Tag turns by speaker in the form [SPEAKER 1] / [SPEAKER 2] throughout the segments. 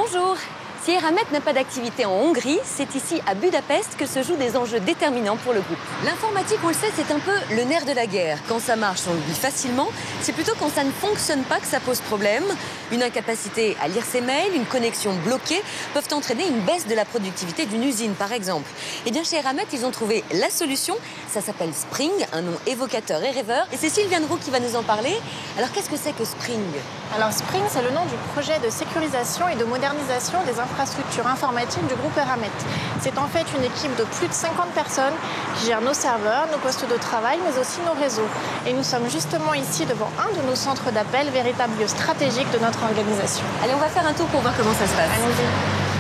[SPEAKER 1] Bonjour. Si Eramet n'a pas d'activité en Hongrie, c'est ici à Budapest que se jouent des enjeux déterminants pour le groupe. L'informatique, on le sait, c'est un peu le nerf de la guerre. Quand ça marche, on l'oublie facilement. C'est plutôt quand ça ne fonctionne pas que ça pose problème. Une incapacité à lire ses mails, une connexion bloquée peuvent entraîner une baisse de la productivité d'une usine, par exemple. Et bien chez Eramet, ils ont trouvé la solution. Ça s'appelle Spring, un nom évocateur et rêveur. Et c'est Sylviane Roux qui va nous en parler. Alors qu'est-ce que c'est que Spring?
[SPEAKER 2] Alors Spring, c'est le nom du projet de sécurisation et de modernisation des infrastructures informatiques du groupe Eramet. C'est en fait une équipe de plus de 50 personnes qui gèrent nos serveurs, nos postes de travail, mais aussi nos réseaux. Et nous sommes justement ici devant un de nos centres d'appel, véritable lieu stratégique de notre organisation.
[SPEAKER 1] Allez, on va faire un tour pour voir comment ça se passe.
[SPEAKER 2] Allons-y.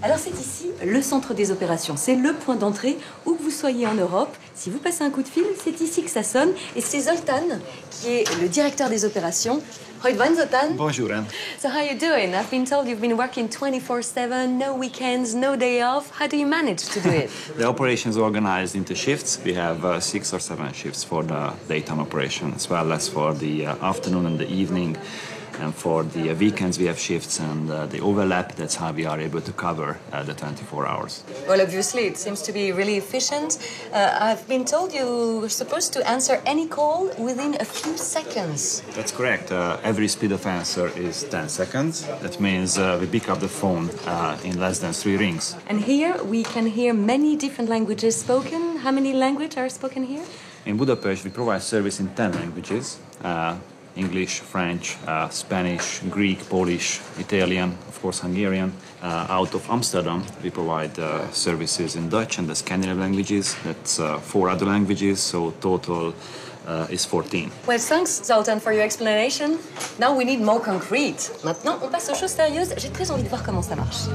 [SPEAKER 1] Alors c'est ici le centre des opérations, c'est le point d'entrée où que vous soyez en Europe. Si vous passez un coup de fil, c'est ici que ça sonne. Et c'est Zoltan qui est le directeur des opérations. Goedemorgen, Zoltan.
[SPEAKER 3] Bonjour, Anne.
[SPEAKER 1] So how are you doing? I've been told you've been working 24/7, no weekends, no day off. How do you manage to do it?
[SPEAKER 3] The operation is organized into shifts. We have 6 or 7 shifts for the daytime operation, as well as for the afternoon and the evening. And for the weekends, we have shifts and they overlap. That's how we are able to cover the 24 hours.
[SPEAKER 1] Well, obviously, it seems to be really efficient. I've been told you're supposed to answer any call within a few seconds.
[SPEAKER 3] That's correct. Every speed of answer is 10 seconds. That means we pick up the phone in less than 3 rings.
[SPEAKER 1] And here we can hear many different languages spoken. How many languages are spoken here?
[SPEAKER 3] In Budapest, we provide service in 10 languages. English, French, Spanish, Greek, Polish, Italian, of course Hungarian. Out of Amsterdam, we provide services in Dutch and the Scandinavian languages. That's 4 other languages, so total is 14.
[SPEAKER 1] Well, thanks, Zoltan, for your explanation. Now we need more concrete. Maintenant, on passe aux choses sérieuses. J'ai très envie de voir comment ça marche.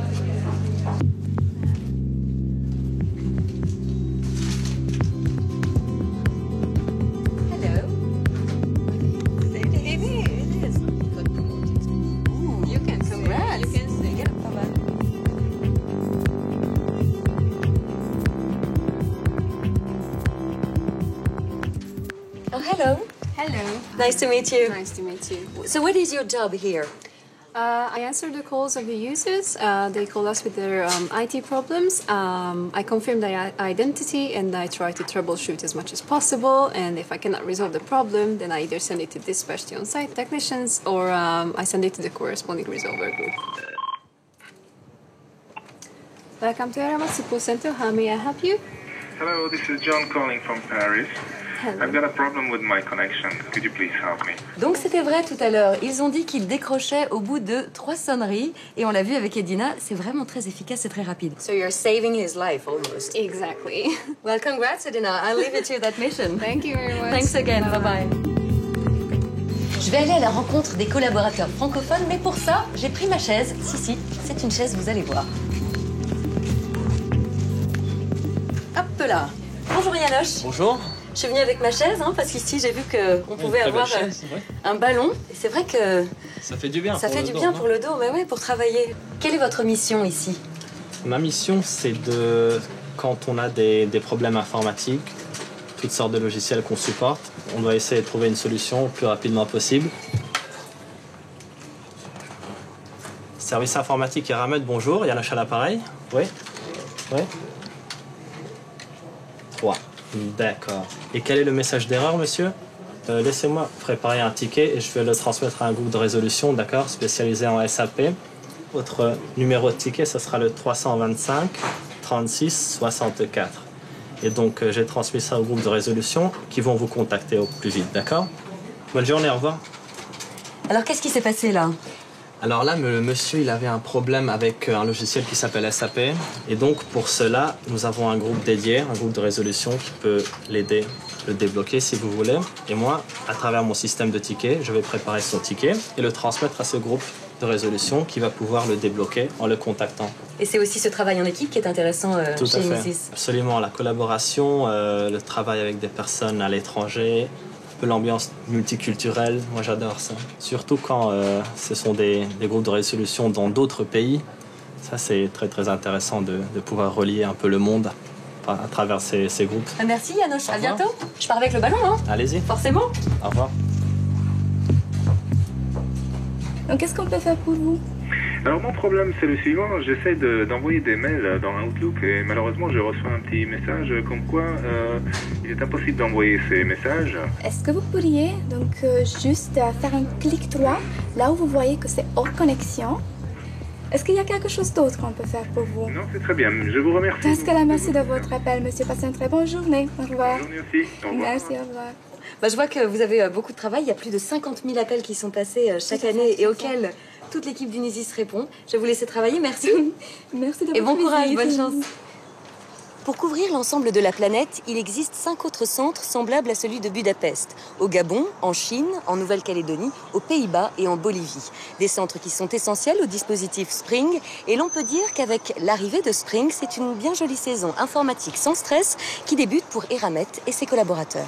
[SPEAKER 1] Oh, hello.
[SPEAKER 4] Hello.
[SPEAKER 1] Nice to meet you.
[SPEAKER 4] Nice to meet you.
[SPEAKER 1] So what is your job here?
[SPEAKER 4] I answer the calls of the users. They call us with their IT problems. I confirm their identity and I try to troubleshoot as much as possible. And if I cannot resolve the problem, then I either send it to dispatch the on-site technicians or I send it to the corresponding resolver group. Welcome to Eramet Support Center. How may I help you?
[SPEAKER 5] Hello, this is John calling from Paris.
[SPEAKER 4] Hello.
[SPEAKER 5] I've got a problem with my connection. Could you please help me?
[SPEAKER 1] Donc c'était vrai tout à l'heure. Ils ont dit qu'ils décrochaient au bout de 3 sonneries. Et on l'a vu avec Edina, c'est vraiment très efficace et très rapide. So you're saving his life almost.
[SPEAKER 4] Exactly.
[SPEAKER 1] Well, congrats, Edina. I'll leave it to that mission.
[SPEAKER 4] Thank you very much.
[SPEAKER 1] Thanks again. Bye-bye. Je vais aller à la rencontre des collaborateurs francophones, mais pour ça, j'ai pris ma chaise. Si, c'est une chaise, vous allez voir. Hop là. Bonjour Yanoche.
[SPEAKER 6] Bonjour.
[SPEAKER 1] Je suis venue avec ma chaise, parce qu'ici j'ai vu qu'on pouvait avoir un ballon. Et c'est vrai que
[SPEAKER 6] ça fait du bien.
[SPEAKER 1] Ça fait du bien pour le dos, mais ouais, pour travailler. Quelle est votre mission ici?
[SPEAKER 6] Ma mission, c'est quand on a des problèmes informatiques, toutes sortes de logiciels qu'on supporte, on doit essayer de trouver une solution le plus rapidement possible. Service informatique Eramet, bonjour. Yanoche à l'appareil. Oui. Oui. 3. D'accord. Et quel est le message d'erreur, monsieur? Laissez-moi préparer un ticket et je vais le transmettre à un groupe de résolution, d'accord, spécialisé en SAP. Votre numéro de ticket, ce sera le 325 36 64. Et donc, j'ai transmis ça au groupe de résolution qui vont vous contacter au plus vite, d'accord? Bonne journée, au revoir.
[SPEAKER 1] Alors, qu'est-ce qui s'est passé là?
[SPEAKER 6] Alors là, le monsieur, il avait un problème avec un logiciel qui s'appelle SAP. Et donc, pour cela, nous avons un groupe dédié, un groupe de résolution qui peut l'aider, le débloquer si vous voulez. Et moi, à travers mon système de tickets, je vais préparer son ticket et le transmettre à ce groupe de résolution qui va pouvoir le débloquer en le contactant.
[SPEAKER 1] Et c'est aussi ce travail en équipe qui est intéressant
[SPEAKER 6] Tout
[SPEAKER 1] chez
[SPEAKER 6] à fait.
[SPEAKER 1] Inisys.
[SPEAKER 6] Absolument, la collaboration, le travail avec des personnes à l'étranger, l'ambiance multiculturelle, moi j'adore ça. Surtout quand ce sont des groupes de résolution dans d'autres pays. Ça c'est très très intéressant de pouvoir relier un peu le monde. à travers ces groupes.
[SPEAKER 1] Merci Janosch, à
[SPEAKER 6] Au revoir.
[SPEAKER 1] bientôt. Je pars avec le ballon, hein,
[SPEAKER 6] Allez-y,
[SPEAKER 1] forcément.
[SPEAKER 6] au revoir.
[SPEAKER 7] Donc, qu'est-ce qu'on peut faire pour vous?
[SPEAKER 5] Alors mon problème c'est le suivant, j'essaie d'envoyer des mails dans Outlook et malheureusement je reçois un petit message comme quoi il est impossible d'envoyer ces messages.
[SPEAKER 7] Est-ce que vous pourriez donc juste faire un clic droit là où vous voyez que c'est hors connexion? Est-ce qu'il y a quelque chose d'autre qu'on peut faire pour vous?
[SPEAKER 5] Non, c'est très bien, je vous remercie.
[SPEAKER 7] Dans ce cas-là, merci de votre appel, monsieur. Passez une très bonne journée. Au revoir.
[SPEAKER 5] Bonne journée aussi. Au revoir.
[SPEAKER 7] Merci, au revoir.
[SPEAKER 1] Bah, je vois que vous avez beaucoup de travail. Il y a plus de 50 000 appels qui sont passés chaque année et auxquels toute l'équipe d'Unisys répond. Je vais vous laisser travailler. Merci.
[SPEAKER 7] Merci de
[SPEAKER 1] Et bon
[SPEAKER 7] votre
[SPEAKER 1] courage,
[SPEAKER 7] visite.
[SPEAKER 1] bonne chance. Pour couvrir l'ensemble de la planète, il existe 5 autres centres semblables à celui de Budapest. Au Gabon, en Chine, en Nouvelle-Calédonie, aux Pays-Bas et en Bolivie. Des centres qui sont essentiels au dispositif Spring. Et l'on peut dire qu'avec l'arrivée de Spring, c'est une bien jolie saison informatique sans stress qui débute pour Eramet et ses collaborateurs.